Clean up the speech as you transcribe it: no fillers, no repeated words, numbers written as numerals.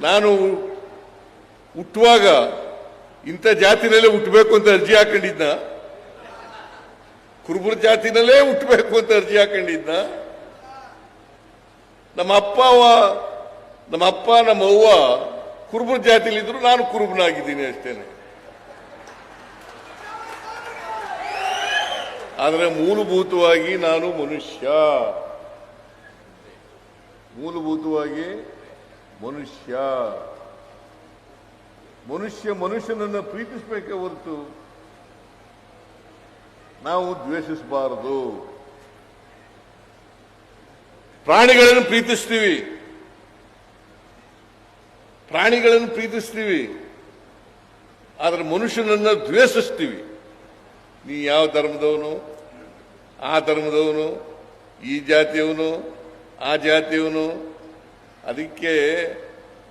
ನಾನು ಹುಟ್ಟುವಾಗ ಇಂಥ ಜಾತಿನಲ್ಲೇ ಹುಟ್ಟಬೇಕು ಅಂತ ಅರ್ಜಿ ಹಾಕೊಂಡಿದ್ದ, ಕುರುಬರ ಜಾತಿನಲ್ಲೇ ಹುಟ್ಟಬೇಕು ಅಂತ ಅರ್ಜಿ ಹಾಕೊಂಡಿದ್ದ. ನಮ್ಮ ಅಪ್ಪ ನಮ್ಮ ಅವ್ವ ಕುರುಬರ ಜಾತಿಲಿದ್ರು, ನಾನು ಕುರುಬನಾಗಿದ್ದೀನಿ ಅಷ್ಟೇನೆ. ಆದರೆ ಮೂಲಭೂತವಾಗಿ ನಾನು ಮನುಷ್ಯ, ಮೂಲಭೂತವಾಗಿ ಮನುಷ್ಯ. ಮನುಷ್ಯನನ್ನು ಪ್ರೀತಿಸಬೇಕೇ ಹೊರತು ನಾವು ದ್ವೇಷಿಸಬಾರದು. ಪ್ರಾಣಿಗಳನ್ನು ಪ್ರೀತಿಸ್ತೀವಿ, ಆದರೆ ಮನುಷ್ಯನನ್ನು ದ್ವೇಷಿಸ್ತೀವಿ. ನೀ ಯಾವ ಧರ್ಮದವನು, ಆ ಧರ್ಮದವನು, ಈ ಜಾತಿಯವನು, ಆ ಜಾತಿಯವನು. ಅದಕ್ಕೆ